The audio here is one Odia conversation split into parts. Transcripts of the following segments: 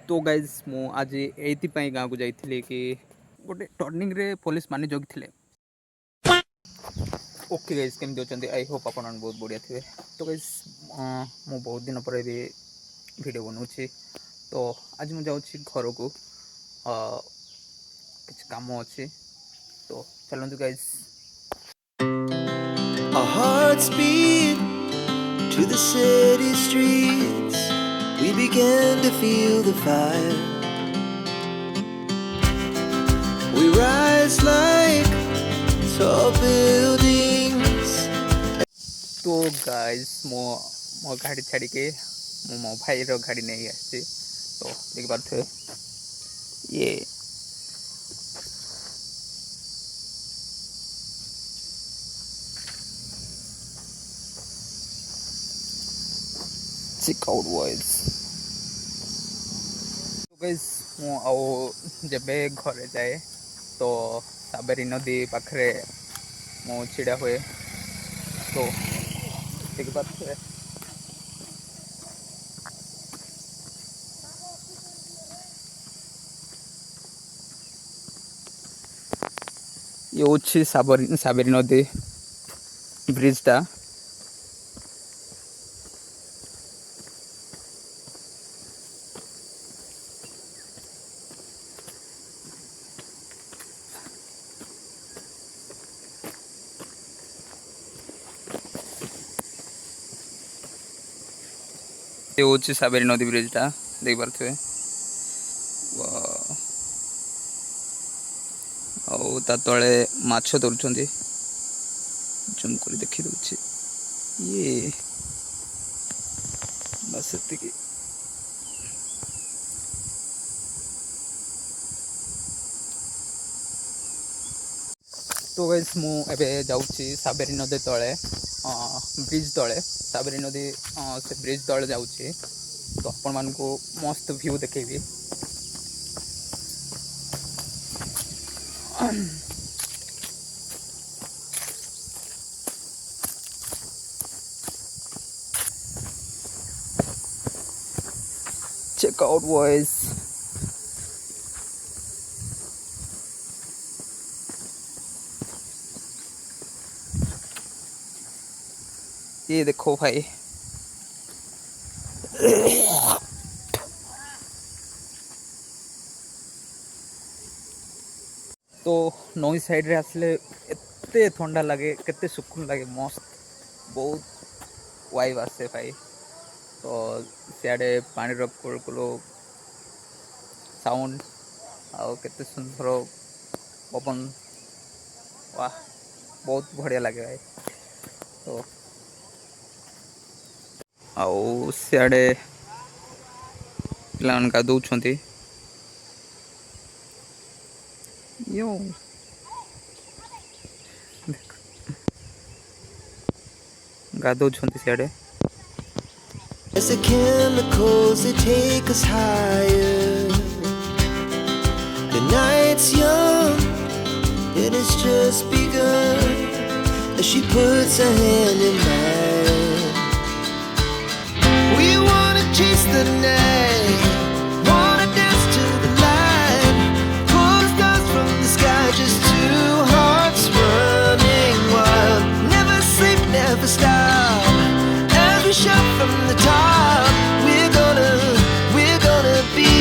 तो गाइज मु आज एपाई गाँव को जाइए कि गोटे टर्निंग रे पुलिस माने जगिले। ओके गाइज केमती अच्छा आई होप आप बहुत बढ़िया थे। तो गाइज मु बहुत दिन पर भी वीडियो बनाऊँगी। तो आज मुझे घर को कुछ काम अच्छे तो चलते guys. Our hearts beat to the city streets. We began to feel the fire. We rise like tall buildings. तो गाइज मो गाड़ी छाड़ी के मो भाई रो गाड़ी नहीं आसी। तो देख पारे ये चेकआउट वाइज। तो गाइज जब घरे जाए तो साबेरी नदी पाखे मु छिड़ा हुए। तो देख पारे ये अच्छी साबेरी नदी ब्रिजटा। ये हूँ साबेरी नदी ब्रिजटा देख पारे। ता तले माछ धरुंच जूम कर देखी दूसरी ये बस एतिकी। तो गाइस मु एबे जाउची साबेरी नदी तले ब्रिज तले साबेरी नदी से ब्रिज तले जाउची। तो आपण मान को मस्त व्यू देखेबी। check out boys। ये देखो भाई तो नई साइड रे आसले एते ठंडा लगे केते सुकून लगे मस्त बहुत वाइब आसे भाई। तो सियाड़े पानी कुलकुलो साउंड आउ केते सुंदर पवन वाह बहुत बढ़िया लगे भाई। तो आउ सियाड़े पिलान गाधौछंती यो गाधौछंती सियाड़े। As the chemicals they take us higher. The night's young, it has just begun. As she puts her hand in mine, we wanna chase the night, wanna dance to the light, pull the stars from the sky, just two hearts running wild. Never sleep, never stop. As we shout from the top, we're gonna be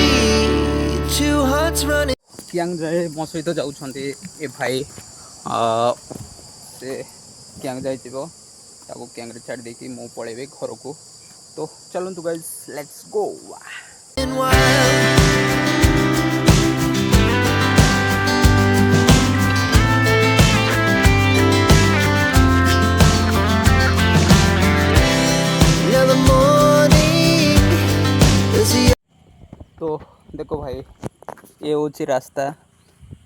two hearts running. Kiang जाए मो सहित जाउछंती ए भाई से कियांग जाए ताको कियांग रे छाड़ देकी मो पळेबे घर को। तो चलंतु guys let's go. Now the morning is the तो देखो भाई ये हूँ रास्ता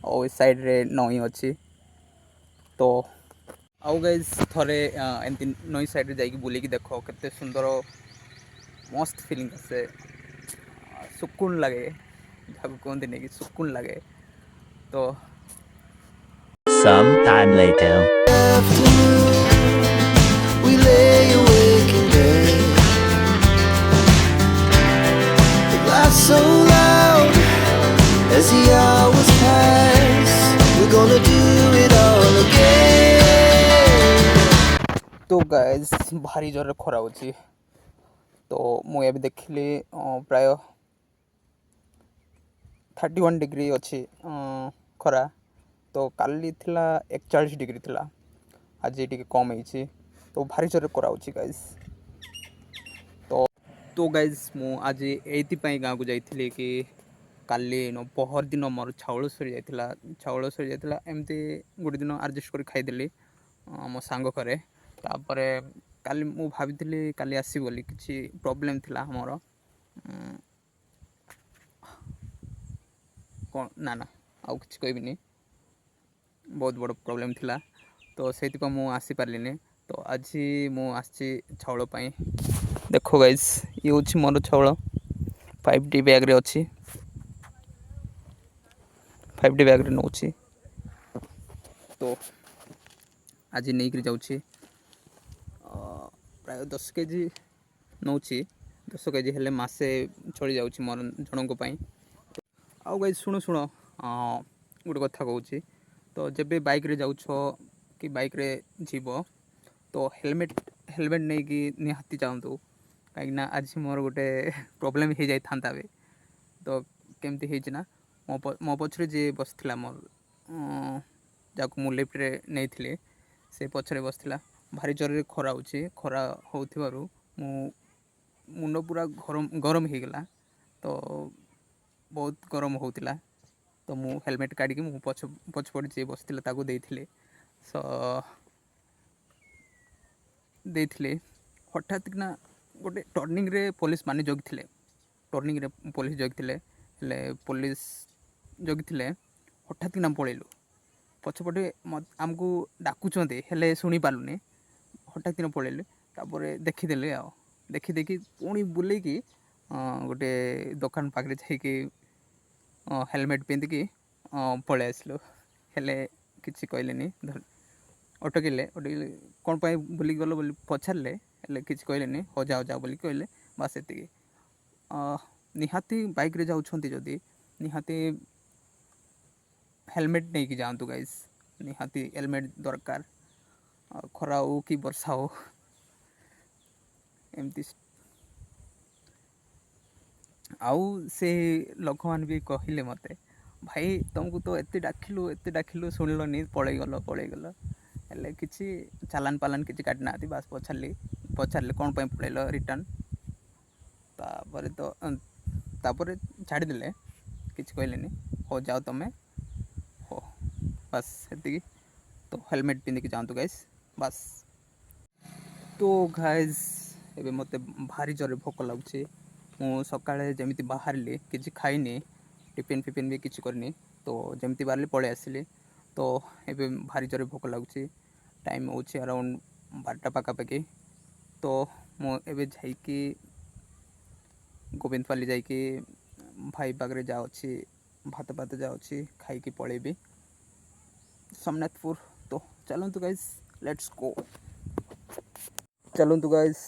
और इस साइड रे नई अच्छी। तो आउ गाइज थरे एमती नई साइड रे जाइए बुलिकी देख केते सुंदर मस्त फीलिंग आसे सुकून लगे जहाँ कहते नहीं कि सुकून लगे। तो Some time later. afternoon, we lay awake in bed. The glass so loud. as the hours pass. We're gonna do it all again. तो गाइज भारी जोर खरा होची तो मु ଏବେ ଦେଖିଲି ପ୍ରାୟ 31 डिग्री ଅଛି ଖରା तो କାଲି ଥିଲା 41 डिग्री ଥିଲା ଆଜି ଟିକେ କମ୍ ହେଇଛି तो ଭାରି ଜୋରରେ ଖରା ହେଉଛି ଗାଇଜ तो गाइज ମୁଁ ଆଜି ଏଇଥିପାଇଁ ଗାଁକୁ ଯାଇଥିଲି କି କାଲି ପହରଦିନ ମୋର ଚାଉଳ ସରିଯାଇଥିଲା ଏମିତି ଗୋଟେ ଦିନ ଆଡ଼ଜଷ୍ଟ କରି ଖାଇଦେଲି ମୋ ସାଙ୍ଗ ଘରେ ତାପରେ କାଲି ମୁଁ ଭାବିଥିଲି କାଲି ଆସିବି ବୋଲି କିଛି ପ୍ରୋବ୍ଲେମ୍ ଥିଲା ଆମର କ'ଣ ନା ଆଉ କିଛି କହିବିନି ବହୁତ ବଡ଼ ପ୍ରୋବ୍ଲେମ୍ ଥିଲା ତ ସେଇଥିପାଇଁ ମୁଁ ଆସିପାରିଲିନି ତ ଆଜି ମୁଁ ଆସିଛି ଚାଉଳ ପାଇଁ ଦେଖ ଗାଇଜ୍ ଇଏ ହେଉଛି ମୋର ଚାଉଳ 5D ବ୍ୟାଗ୍ରେ ଅଛି 5D ବ୍ୟାଗ୍ରେ ନେଉଛି ତ ଆଜି ନେଇକରି ଯାଉଛି ପ୍ରାୟ 10 କେଜି ନେଉଛି 10 କେଜି ହେଲେ ମାସେ ଚଳି ଯାଉଛି ମୋର ଜଣଙ୍କ ପାଇଁ ଆଉ ଗାଇଜ୍ ଶୁଣ ଗୋଟେ କଥା କହୁଛି ତ ଯେବେ ବାଇକ୍ରେ ଯାଉଛ କି ବାଇକ୍ରେ ଯିବ ତ ହେଲମେଟ୍ ନେଇକି ନିହାତି ଯାଆନ୍ତୁ କାହିଁକିନା ଆଜି ମୋର ଗୋଟେ ପ୍ରୋବ୍ଲେମ୍ ହେଇଯାଇଥାନ୍ତା ଏବେ ତ କେମିତି ହେଇଛି ନା ମୋ ପଛରେ ଯିଏ ବସିଥିଲା ମୋର ଯାହାକୁ ମୁଁ ଲିଫ୍ଟରେ ନେଇଥିଲି ସେ ପଛରେ ବସିଥିଲା ଭାରି ଜୋରରେ ଖରା ହେଉଥିବାରୁ ମୁଁ ମୁଣ୍ଡ ପୁରା ଗରମ ହେଇଗଲା ତ ବହୁତ ଗରମ ହେଉଥିଲା ତ ମୁଁ ହେଲମେଟ୍ କାଢ଼ିକି ମୁଁ ପଛପଟେ ଯିଏ ବସିଥିଲା ତାକୁ ଦେଇଥିଲି ହଠାତ୍ କିନା ଗୋଟେ ଟର୍ଣ୍ଣିଂରେ ପୋଲିସ ଜଗିଥିଲେ ହେଲେ ପୋଲିସ ଜଗିଥିଲେ ହଠାତ୍ କିନା ପଳେଇଲୁ ପଛପଟେ ଆମକୁ ଡାକୁଛନ୍ତି ହେଲେ ଶୁଣିପାରିଲୁନି ହଠାତ୍ କିନା ପଳେଇଲୁ ତାପରେ ଦେଖି ପୁଣି ବୁଲେଇକି ଗୋଟେ ଦୋକାନ ପାଖରେ ଯାଇକି ହେଲମେଟ୍ ପିନ୍ଧିକି ପଳେଇ ଆସିଲୁ ହେଲେ କିଛି କହିଲେନି ଅଟକିଲେ କ'ଣ ପାଇଁ ବୁଲିକି ଗଲ ବୋଲି ପଚାରିଲେ ହେଲେ କିଛି କହିଲେନି ହଉ ଯାଅ ବୋଲି କହିଲେ ବାସ୍ ଏତିକି ନିହାତି ବାଇକ୍ରେ ଯାଉଛନ୍ତି ଯଦି ନିହାତି ହେଲମେଟ୍ ନେଇକି ଯାଆନ୍ତୁ ଗାଇଜ୍ ନିହାତି ହେଲମେଟ୍ ଦରକାର ଖରା ହଉ କି ବର୍ଷା ହଉ ଏମିତି ଆଉ ସେ ଲୋକମାନେ ବି କହିଲେ ମୋତେ ଭାଇ ତୁମକୁ ତ ଏତେ ଡାକିଲୁ ଶୁଣିଲନି ପଳେଇଗଲ ହେଲେ କିଛି ଚାଲାନ କିଛି କାଟିନାହାନ୍ତି ବାସ୍ ପଚାରିଲେ କ'ଣ ପାଇଁ ପଳେଇଲ ରିଟର୍ନ ତାପରେ ଛାଡ଼ିଦେଲେ କିଛି କହିଲେନି ହଉ ଯାଅ ତମେ ହଉ ବାସ୍ ସେତିକି ତ ହେଲମେଟ୍ ପିନ୍ଧିକି ଯାଆନ୍ତୁ ଗାଇଜ୍ ବାସ୍ ତ ଗାଇଜ୍ ଏବେ ମୋତେ ଭାରି ଜୋରରେ ଭୋକ ଲାଗୁଛି ମୁଁ ସକାଳେ ଯେମିତି ବାହାରିଲି କିଛି ଖାଇନି ଟିଫିନ୍ ବି କିଛି କରିନି ତ ଯେମିତି ବାହାରିଲି ପଳେଇ ଆସିଲି ତ ଏବେ ଭାରି ଜୋରରେ ଭୋକ ଲାଗୁଛି ଟାଇମ୍ ହେଉଛି ଆରାଉଣ୍ଡ 12ଟା ପାଖାପାଖି ତ ମୁଁ ଏବେ ଯାଇକି ଗୋବିନ୍ଦପାଲି ଯାଇକି ଭାଇ ପାଖରେ ଯାଉଛି ଭାତ ଯାଉଛି ଖାଇକି ପଳେଇବି ସୋମନାଥପୁର ତ ଚାଲନ୍ତୁ ଗାଇଜ୍ ଲେଟ୍ସ ଗୋ ଚାଲନ୍ତୁ ଗାଇଜ୍